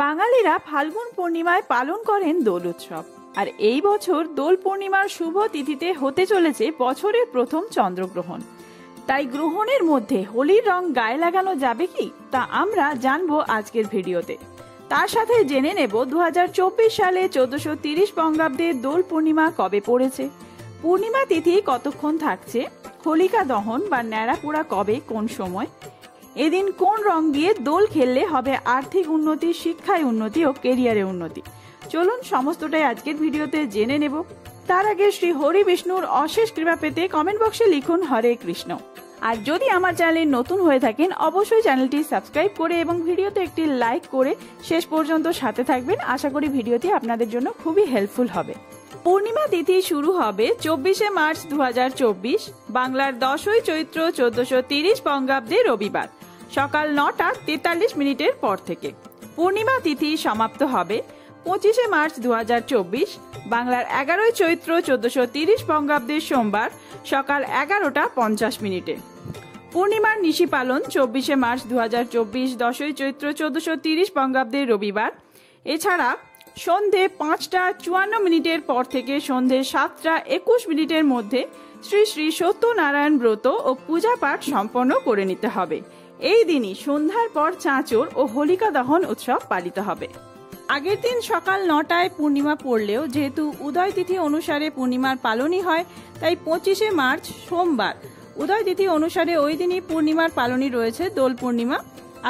বাঙালিরা ফাল্গুন পূর্ণিমায় পালন করেন দোল উৎসব। আর এই বছর দোল পূর্ণিমার শুভ তিথিতে হতে চলেছে বছরের প্রথম চন্দ্রগ্রহণ। তাই গ্রহণের মধ্যে হোলির রং গায়ে লাগানো যাবে কি, তা আমরা জানবো আজকের ভিডিওতে। তার সাথে জেনে নেব 2024 সালে 1430 বঙ্গাব্দে দোল পূর্ণিমা কবে পড়েছে, পূর্ণিমা তিথি কতক্ষণ থাকছে, হোলিকা দহন বা ন্যাড়া পোড়া কবে কোন সময়, এদিন কোন রং দিয়ে দোল খেললে হবে আর্থিক উন্নতি, শিক্ষায় উন্নতি ও কেরিয়ারে উন্নতি। চলুন সমস্তটাই আজকের ভিডিওতে জেনে নেব। তার আগে শ্রী হরি বিষ্ণুর অশেষ কৃপা পেতে কমেন্ট বক্সে লিখুন হরে কৃষ্ণ। আর যদি আমার চ্যানেলে নতুন হয়ে থাকেন অবশ্যই চ্যানেলটি সাবস্ক্রাইব করে এবং ভিডিওতে একটি লাইক করে শেষ পর্যন্ত সাথে থাকবেন। আশা করি ভিডিওটি আপনাদের জন্য খুবই হেল্পফুল হবে। পূর্ণিমা তিথি শুরু হবে 24শে মার্চ 2024, বাংলার 10ই চৈত্র 1430 বঙ্গাব্দে রবিবার সকাল 9:43 পর থেকে। পূর্ণিমা তিথি সমাপ্ত হবে 25শে মার্চ 2024, বাংলার 11ই চৈত্র 1430 বঙ্গাব্দে সোমবার সকাল 11:50। পূর্ণিমার নিশি পালন 24শে মার্চ 2024, 10ই চৈত্র 1430 বঙ্গাব্দে রবিবার। এছাড়া সন্ধে 5:54 পর থেকে সন্ধে 7:21 মধ্যে শ্রী শ্রী সত্যনারায়ণ ব্রত ও পূজা পাঠ সম্পন্ন করে নিতে হবে। এই দিনই সন্ধ্যার পর চাঁচর ও হোলিকা দহন উৎসব পালিত হবে। আগের দিন সকাল 9টায় পূর্ণিমা পড়লেও যেহেতু উদয় তিথি অনুসারে পূর্ণিমার পালনই হয়, তাই 25শে মার্চ সোমবার উদয় তিথি অনুসারে ওই দিনই পূর্ণিমার পালনই রয়েছে দোল পূর্ণিমা।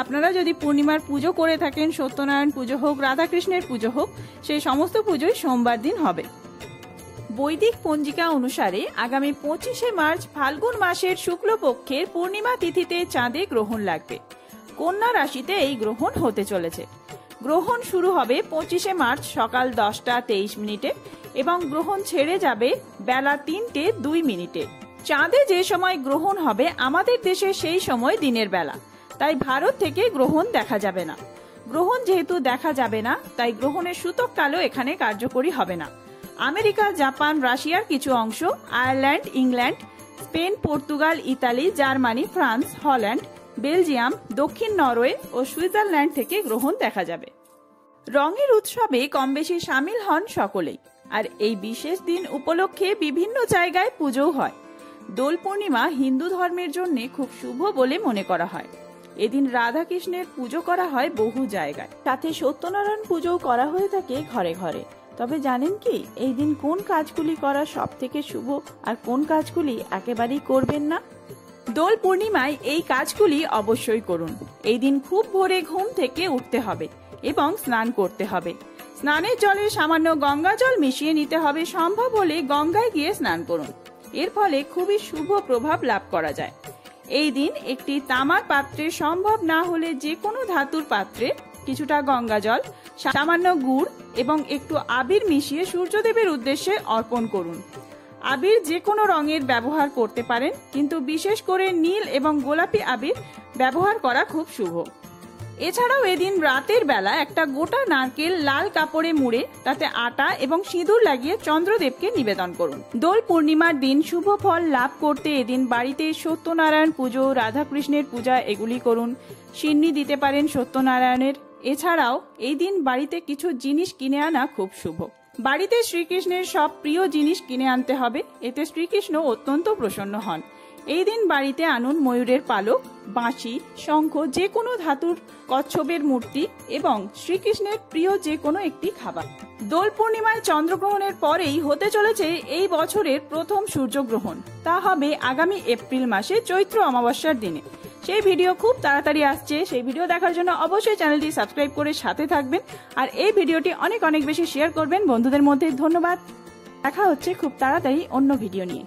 আপনারা যদি পূর্ণিমার পুজো করে থাকেন, সত্যনারায়ণ পুজো হোক, রাধাকৃষ্ণের পুজো হোক, সেই সমস্ত পুজোই সোমবার দিন হবে। বৈদিক পঞ্জিকা অনুসারে আগামী 25শে মার্চ ফাল্গুন মাসের শুক্লপক্ষের পূর্ণিমা তিথিতে চাঁদে গ্রহণ লাগবে। কন্যা রাশিতে এই গ্রহণ হতে চলেছে। গ্রহণ শুরু হবে 25শে মার্চ সকাল 10:23 এবং গ্রহণ ছেড়ে যাবে বেলা 3:02। চাঁদে যে সময় গ্রহণ হবে আমাদের দেশে সেই সময় দিনের বেলা, তাই ভারত থেকে গ্রহণ দেখা যাবে না। গ্রহণ যেহেতু দেখা যাবে না, তাই গ্রহণের সূতক কালও এখানে কার্যকরী হবে না। আমেরিকা, জাপান, রাশিয়ার কিছু অংশ, Ireland, England, Spain, Portugal, Italy, Germany, France, Holland, Belgium, দক্ষিণ নরওয়ে ও সুইজারল্যান্ড থেকে গ্রহণ দেখা যাবে। রঙের উৎসবে কম বেশি সামিল হন সকলেই। আর এই বিশেষ দিন উপলক্ষে বিভিন্ন জায়গায় পুজো হয়। দোল পূর্ণিমা হিন্দু ধর্মের জন্য খুব শুভ বলে মনে করা হয়। এদিন রাধা কৃষ্ণের পুজো করা হয় বহু জায়গায়, সাথে সত্যনারায়ণ পুজো করা হয়ে থাকে ঘরে ঘরে। তবে জানেন কি, এই দিন কোন কাজগুলি করা সব থেকে শুভ আর কোন কাজগুলি একেবারেই করবেন না? দোল পূর্ণিমায় এই কাজগুলি অবশ্যই করুন। এই দিন খুব ভোরে ঘুম থেকে উঠতে হবে এবং স্নান করতে হবে। স্নানের জলে সামান্য গঙ্গা জল মিশিয়ে নিতে হবে। সম্ভব হলে গঙ্গায় গিয়ে স্নান করুন। এর ফলে খুবই শুভ প্রভাব লাভ করা যায়। এই দিন একটি তামার পাত্রে, সম্ভব না হলে যে কোনো ধাতুর পাত্রে কিছুটা গঙ্গা জল, সামান্য গুড় এবং একটু আবির মিশিয়ে সূর্যদেবের উদ্দেশ্যে অর্পণ করুন। আবির যে কোনো রঙের ব্যবহার করতে পারেন, কিন্তু বিশেষ করে নীল এবং গোলাপি আবির ব্যবহার করা খুব শুভ। এছাড়াও এদিন রাতের বেলা একটা গোটা নারকেল লাল কাপড়ে মুড়ে তাতে আটা এবং সিঁদুর লাগিয়ে চন্দ্রদেবকে নিবেদন করুন। দোল পূর্ণিমার দিন শুভ ফল লাভ করতে এদিন বাড়িতে সত্যনারায়ণ পুজো, রাধাকৃষ্ণের পূজা এগুলি করুন। সিন্নি দিতে পারেন সত্যনারায়ণের। এছাড়াও এই দিন বাড়িতে কিছু জিনিস কিনে আনা খুব শুভ। বাড়িতে শ্রীকৃষ্ণের সব প্রিয় জিনিস কিনে আনতে হবে, এতে শ্রীকৃষ্ণ অত্যন্ত প্রসন্ন হন। এই দিন বাড়িতে আনুন ময়ূরের পালক, বাঁশি, শঙ্খ, যে কোনো ধাতুর কচ্ছপের মূর্তি এবং শ্রীকৃষ্ণের প্রিয় যে কোনো একটি খাবার। দোল পূর্ণিমায় চন্দ্রগ্রহণের পরেই হতে চলেছে এই বছরের প্রথম সূর্যগ্রহণ। তা হবে আগামী এপ্রিল মাসে চৈত্র অমাবস্যার দিনে। সেই ভিডিও খুব তাড়াতাড়ি আসছে। সেই ভিডিও দেখার জন্য অবশ্যই চ্যানেলটি সাবস্ক্রাইব করে সাথে থাকবেন আর এই ভিডিওটি অনেক বেশি শেয়ার করবেন বন্ধুদের মধ্যে। ধন্যবাদ। দেখা হচ্ছে খুব তাড়াতাড়ি অন্য ভিডিও নিয়ে।